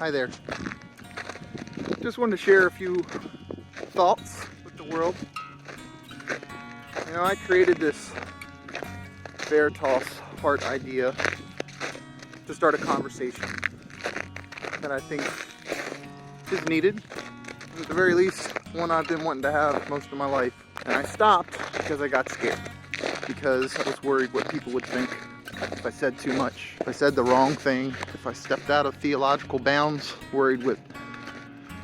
Hi there. Just wanted to share a few thoughts with the world. You know, I created this Veritas heart idea to start a conversation that I think is needed. At the very least, one I've been wanting to have most of my life. And I stopped because I got scared. Because I was worried what people would think if I said too much, if I said the wrong thing, if I stepped out of theological bounds, worried what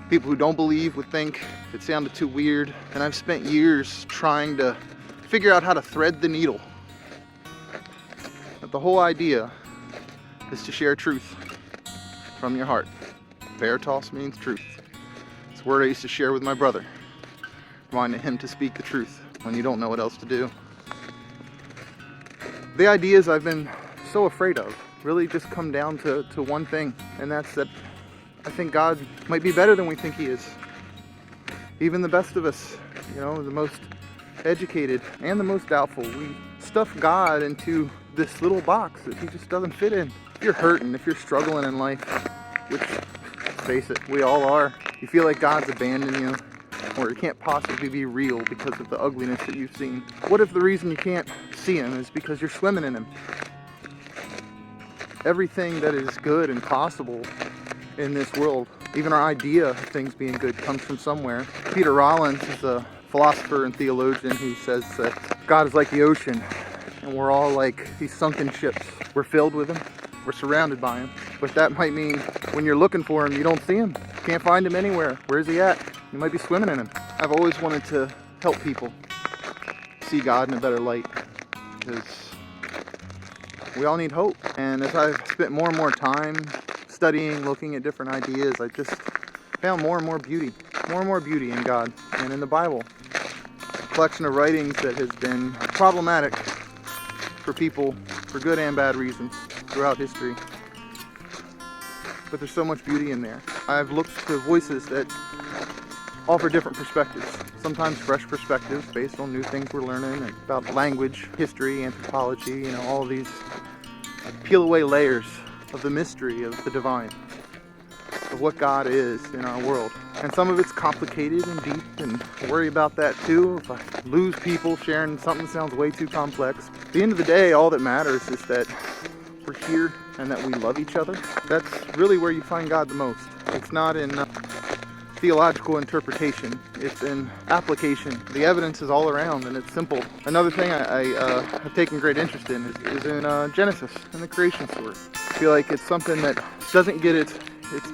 people who don't believe would think, it sounded too weird. And I've spent years trying to figure out how to thread the needle. But the whole idea is to share truth from your heart. Veritas means truth. It's a word I used to share with my brother, reminding him to speak the truth when you don't know what else to do. The ideas I've been so afraid of really just come down to one thing, and that's that I think God might be better than we think He is. Even the best of us, you know, the most educated and the most doubtful, we stuff God into this little box that He just doesn't fit in. If you're hurting, if you're struggling in life, which, let's face it, we all are, you feel like God's abandoned you, or it can't possibly be real because of the ugliness that you've seen. What if the reason you can't see Him is because you're swimming in Him? Everything that is good and possible in this world, even our idea of things being good, comes from somewhere. Peter Rollins is a philosopher and theologian who says that God is like the ocean, and we're all like these sunken ships. We're filled with Him, we're surrounded by Him, but that might mean when you're looking for Him, you don't see Him. You can't find Him anywhere. Where's He at? You might be swimming in Him. I've always wanted to help people see God in a better light, because we all need hope. And as I've spent more and more time studying, looking at different ideas, I just found more and more beauty in God and in the Bible. A collection of writings that has been problematic for people for good and bad reasons throughout history. But there's so much beauty in there. I've looked to voices that offer different perspectives, sometimes fresh perspectives based on new things we're learning about language, history, anthropology, you know, all of these peel away layers of the mystery of the divine, of what God is in our world. And some of it's complicated and deep, and I worry about that too. If I lose people sharing something that sounds way too complex. At the end of the day, all that matters is that we're here and that we love each other. That's really where you find God the most. It's not in theological interpretation, it's in application. The evidence is all around and it's simple. Another thing I have taken great interest in is in Genesis, in the creation story. I feel like it's something that doesn't get its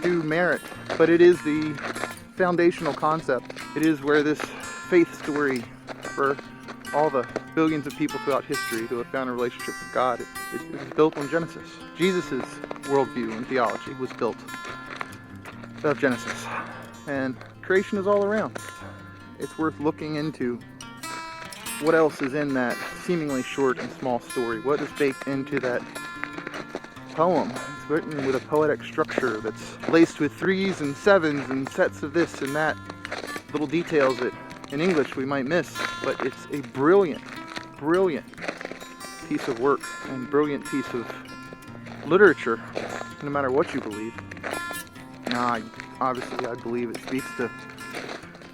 due merit, but it is the foundational concept. It is where this faith story for all the billions of people throughout history who have found a relationship with God, it's built on Genesis. Jesus' worldview and theology was built of Genesis. And creation is all around. It's worth looking into what else is in that seemingly short and small story. What is baked into that poem? It's written with a poetic structure that's laced with threes and sevens and sets of this and that. Little details that in English we might miss, but it's a brilliant piece of work and brilliant piece of literature, no matter what you believe. Obviously, I believe it speaks to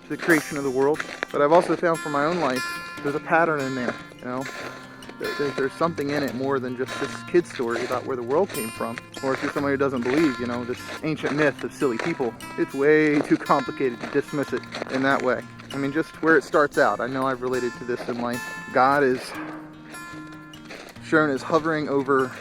the creation of the world, but I've also found for my own life, there's a pattern in there, you know. There's something in it more than just this kid story about where the world came from. Or if you're somebody who doesn't believe, you know, this ancient myth of silly people, it's way too complicated to dismiss it in that way. I mean, just where it starts out, I know I've related to this in life. God is shown as hovering over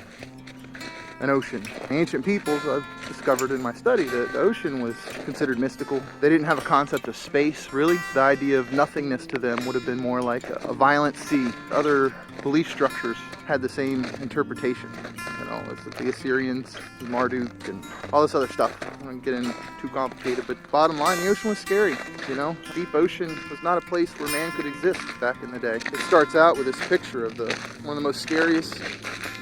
an ocean. Ancient peoples, I've discovered in my study that the ocean was considered mystical. They didn't have a concept of space, really. The idea of nothingness to them would have been more like a violent sea. Other belief structures had the same interpretation. You know, it's the Assyrians, Marduk, and all this other stuff. I don't get into too complicated, but bottom line, the ocean was scary. You know, deep ocean was not a place where man could exist back in the day. It starts out with this picture of one of the most scariest,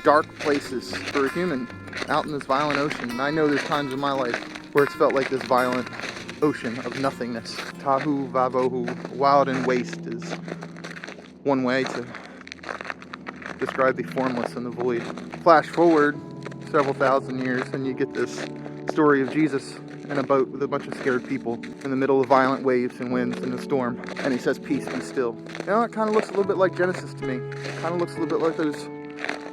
dark places for a human, out in this violent ocean. And I know there's times in my life where it's felt like this violent ocean of nothingness. Tahu vavohu, wild and waste, is one way to describe the formless and the void. Flash forward several thousand years and you get this story of Jesus in a boat with a bunch of scared people in the middle of violent waves and winds and a storm. And he says, peace, be still. You know, it kind of looks a little bit like Genesis to me. It kind of looks a little bit like those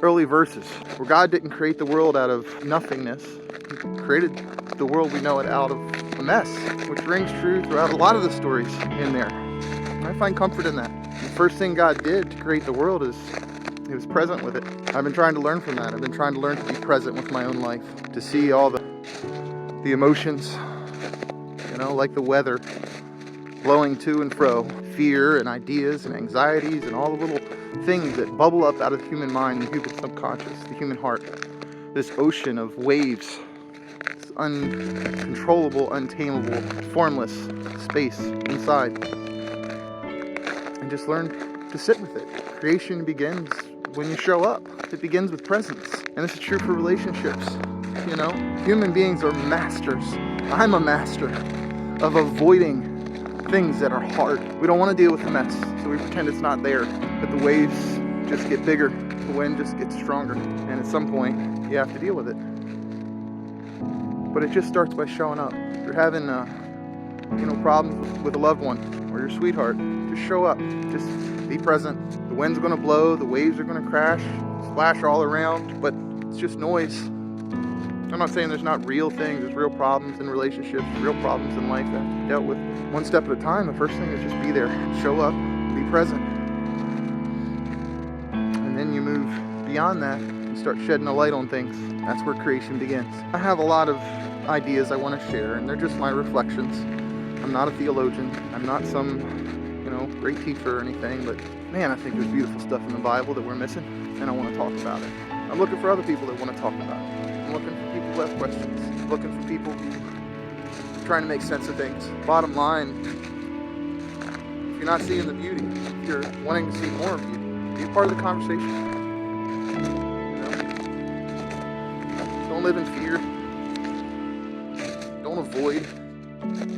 early verses where God didn't create the world out of nothingness. He created the world we know it out of a mess, which rings true throughout a lot of the stories in there. And I find comfort in that. The first thing God did to create the world is he was present with it. I've been trying to learn from that. I've been trying to learn to be present with my own life, to see all the emotions, you know, like the weather blowing to and fro, fear and ideas and anxieties and all the little things that bubble up out of the human mind, the human subconscious, the human heart. This ocean of waves, this uncontrollable, untamable, formless space inside. And just learn to sit with it. Creation begins when you show up. It begins with presence. And this is true for relationships. You know, human beings are masters. I'm a master of avoiding things that are hard. We don't want to deal with the mess, so we pretend it's not there. But the waves just get bigger. The wind just gets stronger. And at some point, you have to deal with it. But it just starts by showing up. If you're having, problems with a loved one or your sweetheart, just show up. Just be present. The wind's going to blow. The waves are going to crash, splash all around, but it's just noise. I'm not saying there's not real things. There's real problems in relationships, real problems in life that have to be dealt with one step at a time. The first thing is just be there, show up, be present. And then you move beyond that and start shedding a light on things. That's where creation begins. I have a lot of ideas I want to share, and they're just my reflections. I'm not a theologian. I'm not some, great teacher or anything, but man, I think there's beautiful stuff in the Bible that we're missing, and I want to talk about it. I'm looking for other people that want to talk about it. I'm looking for people who have questions. I'm looking for people who are trying to make sense of things. Bottom line, if you're not seeing the beauty, if you're wanting to see more beauty, be a part of the conversation. Don't live in fear. Don't avoid.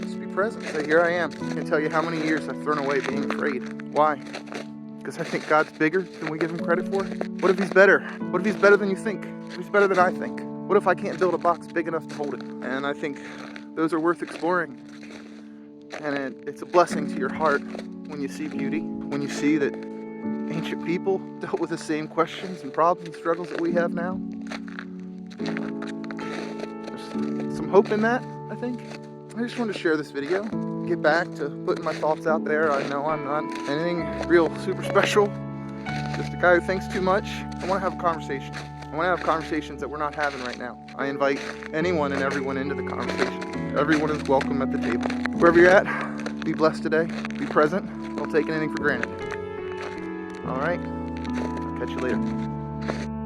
Just be present. Say, here I am. I can't tell you how many years I've thrown away being afraid. Why? Because I think God's bigger than we give him credit for. What if he's better? What if he's better than you think? What if he's better than I think? What if I can't build a box big enough to hold it? And I think those are worth exploring. And it's a blessing to your heart when you see beauty, when you see that ancient people dealt with the same questions and problems and struggles that we have now. There's some hope in that, I think. I just wanted to share this video, get back to putting my thoughts out there. I know I'm not anything real super special, just a guy who thinks too much. I want to have a conversation. I want to have conversations that we're not having right now. I invite anyone and everyone into the conversation. Everyone is welcome at the table. Wherever you're at, be blessed today. Be present. Don't take anything for granted. All right. I'll catch you later.